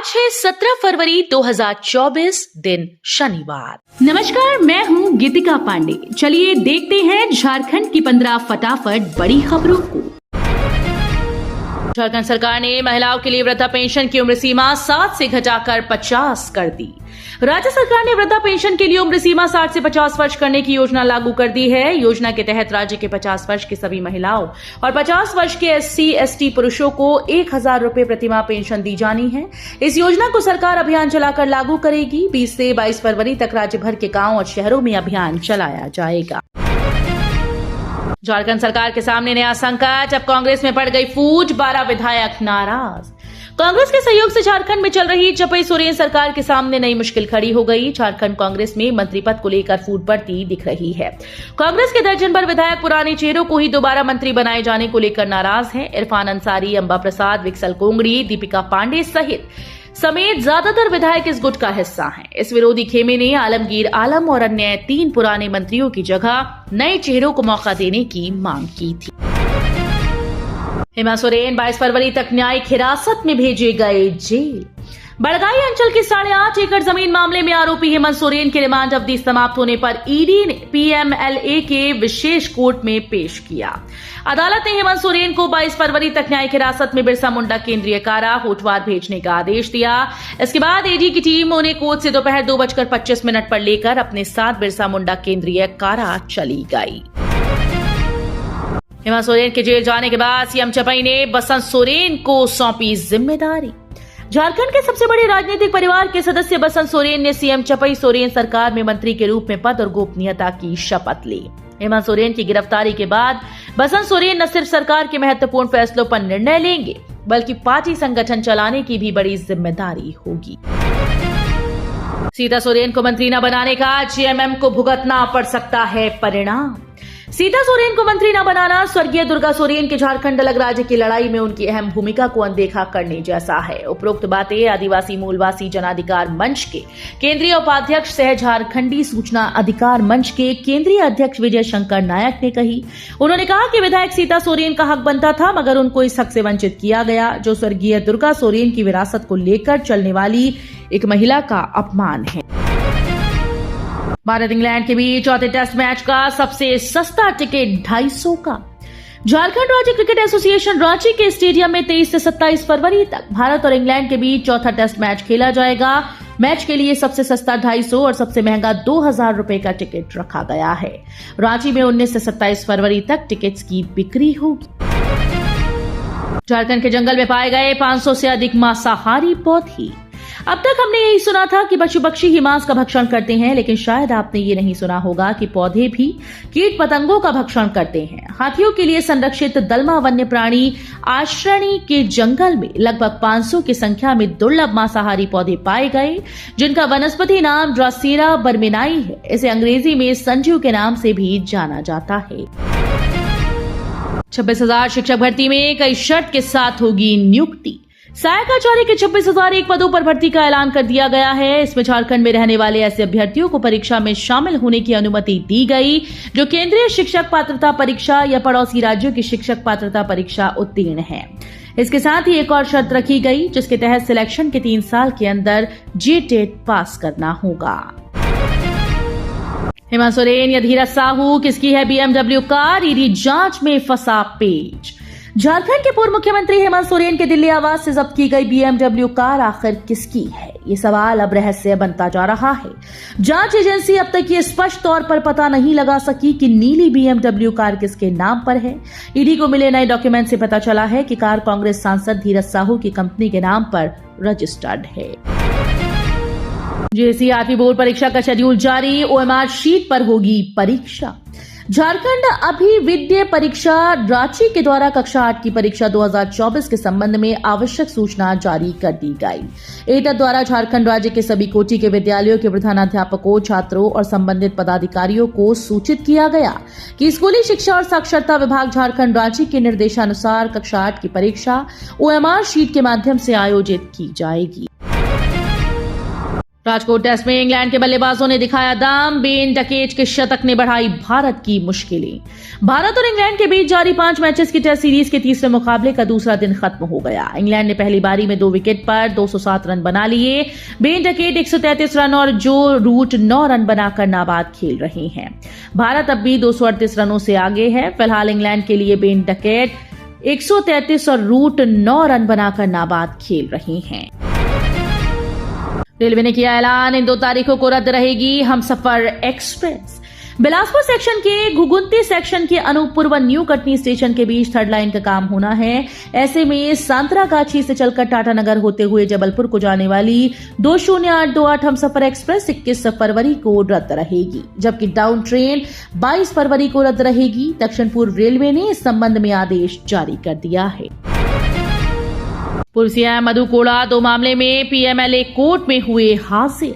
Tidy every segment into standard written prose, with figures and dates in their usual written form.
आज है 17 फरवरी 2024 दिन शनिवार। नमस्कार, मैं हूँ गीतिका पांडे। चलिए देखते हैं झारखंड की 15 फटाफट बड़ी खबरों को। झारखंड सरकार ने महिलाओं के लिए वृद्धा पेंशन की उम्र सीमा 60 से घटाकर 50 कर दी। राज्य सरकार ने वृद्धा पेंशन के लिए उम्र सीमा 60 से 50 वर्ष करने की योजना लागू कर दी है। योजना के तहत राज्य के 50 वर्ष की सभी महिलाओं और 50 वर्ष के SC/ST पुरुषों को 1000 रुपए प्रतिमाह पेंशन दी जानी है। इस योजना को सरकार अभियान चलाकर लागू करेगी। 20 से 22 फरवरी तक राज्य भर के गांव और शहरों में अभियान चलाया जाएगा। झारखंड सरकार के सामने नया संकट, अब कांग्रेस में पड़ गई फूट, 12 विधायक नाराज। कांग्रेस के सहयोग से झारखंड में चल रही चपई सोरेन सरकार के सामने नई मुश्किल खड़ी हो गई। झारखंड कांग्रेस में मंत्री पद को लेकर फूट बढ़ती दिख रही है। कांग्रेस के दर्जन भर विधायक पुराने चेहरों को ही दोबारा मंत्री बनाए जाने को लेकर नाराज हैं। इरफान अंसारी, अंबा प्रसाद, विक्सल कोंगड़ी, दीपिका पांडे समेत ज्यादातर विधायक इस गुट का हिस्सा हैं। इस विरोधी खेमे ने आलमगीर आलम और अन्य 3 पुराने मंत्रियों की जगह नए चेहरों को मौका देने की मांग की थी। हेमंत सोरेन 22 फरवरी तक न्यायिक हिरासत में भेजे गए जेल। बड़गाई अंचल के 8.5 एकड़ जमीन मामले में आरोपी हेमंत सोरेन की रिमांड अवधि समाप्त होने पर ईडी ने PMLA के विशेष कोर्ट में पेश किया। अदालत ने हेमंत सोरेन को 22 फरवरी तक न्यायिक हिरासत में बिरसा मुंडा केंद्रीय कारा होटवार भेजने का आदेश दिया। इसके बाद एडी की टीम उन्हें कोर्ट से दोपहर 2:25 पर लेकर अपने साथ बिरसा मुंडा केंद्रीय कारा चली गई। हेमंत सोरेन के जेल जाने के बाद सीएम चपई ने बसंत सोरेन को सौंपी जिम्मेदारी। झारखंड के सबसे बड़े राजनीतिक परिवार के सदस्य बसंत सोरेन ने सीएम चपई सोरेन सरकार में मंत्री के रूप में पद और गोपनीयता की शपथ ली। हेमंत सोरेन की गिरफ्तारी के बाद बसंत सोरेन न सिर्फ सरकार के महत्वपूर्ण फैसलों पर निर्णय लेंगे, बल्कि पार्टी संगठन चलाने की भी बड़ी जिम्मेदारी होगी। सीता सोरेन को मंत्री न बनाने का GMM को भुगतना पड़ सकता है परिणाम। सीता सोरेन को मंत्री न बनाना स्वर्गीय दुर्गा सोरेन के झारखंड अलग राज्य की लड़ाई में उनकी अहम भूमिका को अनदेखा करने जैसा है। उपरोक्त बातें आदिवासी मूलवासी जनाधिकार मंच के केंद्रीय उपाध्यक्ष सह झारखंडी सूचना अधिकार मंच के केंद्रीय अध्यक्ष विजय शंकर नायक ने कही। उन्होंने कहा कि विधायक सीता सोरेन का हक बनता था, मगर उनको इस हक से वंचित किया गया, जो स्वर्गीय दुर्गा सोरेन की विरासत को लेकर चलने वाली एक महिला का अपमान है। भारत इंग्लैंड के बीच चौथे टेस्ट मैच का सबसे सस्ता टिकट 250 का। झारखंड राज्य क्रिकेट एसोसिएशन रांची के स्टेडियम में 23 से 27 फरवरी तक भारत और इंग्लैंड के बीच चौथा टेस्ट मैच खेला जाएगा। मैच के लिए सबसे सस्ता 250 और सबसे महंगा 2000 रुपए का टिकट रखा गया है। रांची में 19 से 27 फरवरी तक टिकट्स की बिक्री होगी। झारखंड के जंगल में पाए गए 500 से अधिक मांसाहारी पौधे। अब तक हमने यही सुना था कि पशु पक्षी ही मांस का भक्षण करते हैं, लेकिन शायद आपने ये नहीं सुना होगा कि पौधे भी कीट पतंगों का भक्षण करते हैं। हाथियों के लिए संरक्षित दलमा वन्य प्राणी आश्रणी के जंगल में लगभग 500 की संख्या में दुर्लभ मांसाहारी पौधे पाए गए, जिनका वनस्पति नाम ड्रासेरा बर्मेनाई है। इसे अंग्रेजी में संजू के नाम से भी जाना जाता है। 26,000 शिक्षक भर्ती में कई शर्त के साथ होगी नियुक्ति। सहायक आचार्य के 26,001 पदों पर भर्ती का ऐलान कर दिया गया है। इसमें झारखंड में रहने वाले ऐसे अभ्यर्थियों को परीक्षा में शामिल होने की अनुमति दी गई जो केंद्रीय शिक्षक पात्रता परीक्षा या पड़ोसी राज्यों की शिक्षक पात्रता परीक्षा उत्तीर्ण हैं। इसके साथ ही एक और शर्त रखी गई, जिसके तहत सिलेक्शन के 3 साल के अंदर GTET पास करना होगा। हेमंत सोरेन या धीरज साहू, किसकी है BMW कार? ईडी जांच में फंसा पेच। झारखंड के पूर्व मुख्यमंत्री हेमंत सोरेन के दिल्ली आवास से जब्त की गई BMW कार आखिर किसकी है, ये सवाल अब रहस्य बनता जा रहा है। जांच एजेंसी अब तक ये स्पष्ट तौर पर पता नहीं लगा सकी कि नीली BMW कार किसके नाम पर है। ईडी को मिले नए डॉक्यूमेंट से पता चला है कि कार कांग्रेस सांसद धीरज साहू की कंपनी के नाम पर रजिस्टर्ड है। JCERP बोर्ड परीक्षा का शेड्यूल जारी, OMR शीट पर होगी परीक्षा। झारखंड अभिविद्य परीक्षा रांची के द्वारा कक्षा 8 की परीक्षा 2024 के संबंध में आवश्यक सूचना जारी कर दी गई। एटा द्वारा झारखंड राज्य के सभी कोटि के विद्यालयों के प्रधानाध्यापकों, छात्रों और संबंधित पदाधिकारियों को सूचित किया गया कि स्कूली शिक्षा और साक्षरता विभाग झारखंड रांची के निर्देशानुसार कक्षा 8 की परीक्षा OMR शीट के माध्यम से आयोजित की जाएगी। राजकोट टेस्ट में इंग्लैंड के बल्लेबाजों ने दिखाया दम, बेन डकेट के शतक ने बढ़ाई भारत की मुश्किलें। भारत और इंग्लैंड के बीच जारी 5 मैचेस की टेस्ट सीरीज के तीसरे मुकाबले का दूसरा दिन खत्म हो गया। इंग्लैंड ने पहली पारी में 2 विकेट पर 207 रन बना लिए। बेन डकेट 133 रन और जो रूट 9 रन बनाकर नाबाद खेल रहे हैं। भारत अब भी 238 रनों से आगे है। फिलहाल इंग्लैंड के लिए बेन डकेट 133 और रूट 9 रन बनाकर नाबाद खेल रहे हैं। रेलवे ने किया ऐलान, इन 2 तारीखों को रद्द रहेगी हमसफर एक्सप्रेस। बिलासपुर सेक्शन के घुगुंती सेक्शन के अनूपपुर व न्यू कटनी स्टेशन के बीच 3rd लाइन का काम होना है। ऐसे में सांतरागाछी से चलकर टाटानगर होते हुए जबलपुर को जाने वाली 20828 हमसफर एक्सप्रेस 21 फरवरी को रद्द रहेगी, जबकि डाउन ट्रेन 22 फरवरी को रद्द रहेगी। दक्षिण पूर्व रेलवे ने इस संबंध में आदेश जारी कर दिया है। पूर्व सीएम मधु कोड़ा 2 मामले में पीएमएलए कोर्ट में हुए हाजिर।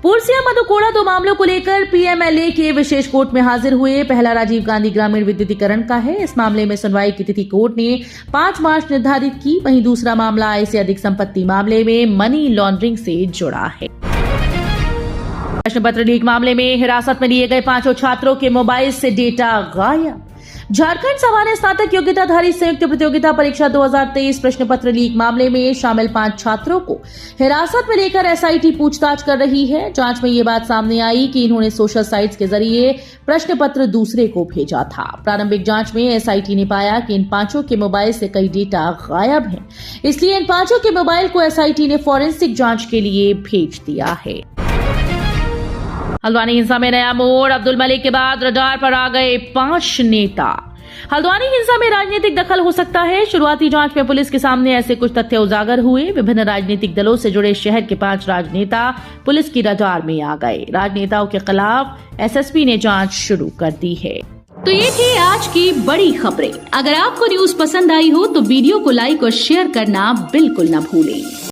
पूर्व सीएम मधु कोड़ा 2 मामलों को लेकर पीएमएलए के विशेष कोर्ट में हाजिर हुए। पहला राजीव गांधी ग्रामीण विद्युतीकरण का है। इस मामले में सुनवाई की तिथि कोर्ट ने 5 मार्च निर्धारित की। वहीं दूसरा मामला आय से अधिक संपत्ति मामले में मनी लॉन्ड्रिंग से जुड़ा है। प्रश्न पत्र लीक मामले में हिरासत में लिए गए 5 छात्रों के मोबाइल से डेटा गायब। झारखंड सामान्य स्नातक योग्यताधारी संयुक्त प्रतियोगिता परीक्षा 2023 प्रश्न पत्र लीक मामले में शामिल 5 छात्रों को हिरासत में लेकर एसआईटी पूछताछ कर रही है। जांच में ये बात सामने आई कि इन्होंने सोशल साइट्स के जरिए प्रश्न पत्र दूसरे को भेजा था। प्रारंभिक जांच में एसआईटी ने पाया कि इन 5 के मोबाइल से कई डेटा गायब हैं, इसलिए इन 5 के मोबाइल को एसआईटी ने फॉरेंसिक जांच के लिए भेज दिया है। हल्द्वानी हिंसा में नया मोड़, अब्दुल मलिक के बाद रडार पर आ गए 5 नेता। हल्द्वानी हिंसा में राजनीतिक दखल हो सकता है। शुरुआती जांच में पुलिस के सामने ऐसे कुछ तथ्य उजागर हुए। विभिन्न राजनीतिक दलों से जुड़े शहर के 5 राजनेता पुलिस की रडार में आ गए। राजनेताओं के खिलाफ एसएसपी ने जांच शुरू कर दी है। तो ये थी आज की बड़ी खबरें। अगर आपको न्यूज पसंद आई हो तो वीडियो को लाइक और शेयर करना बिल्कुल न भूलें।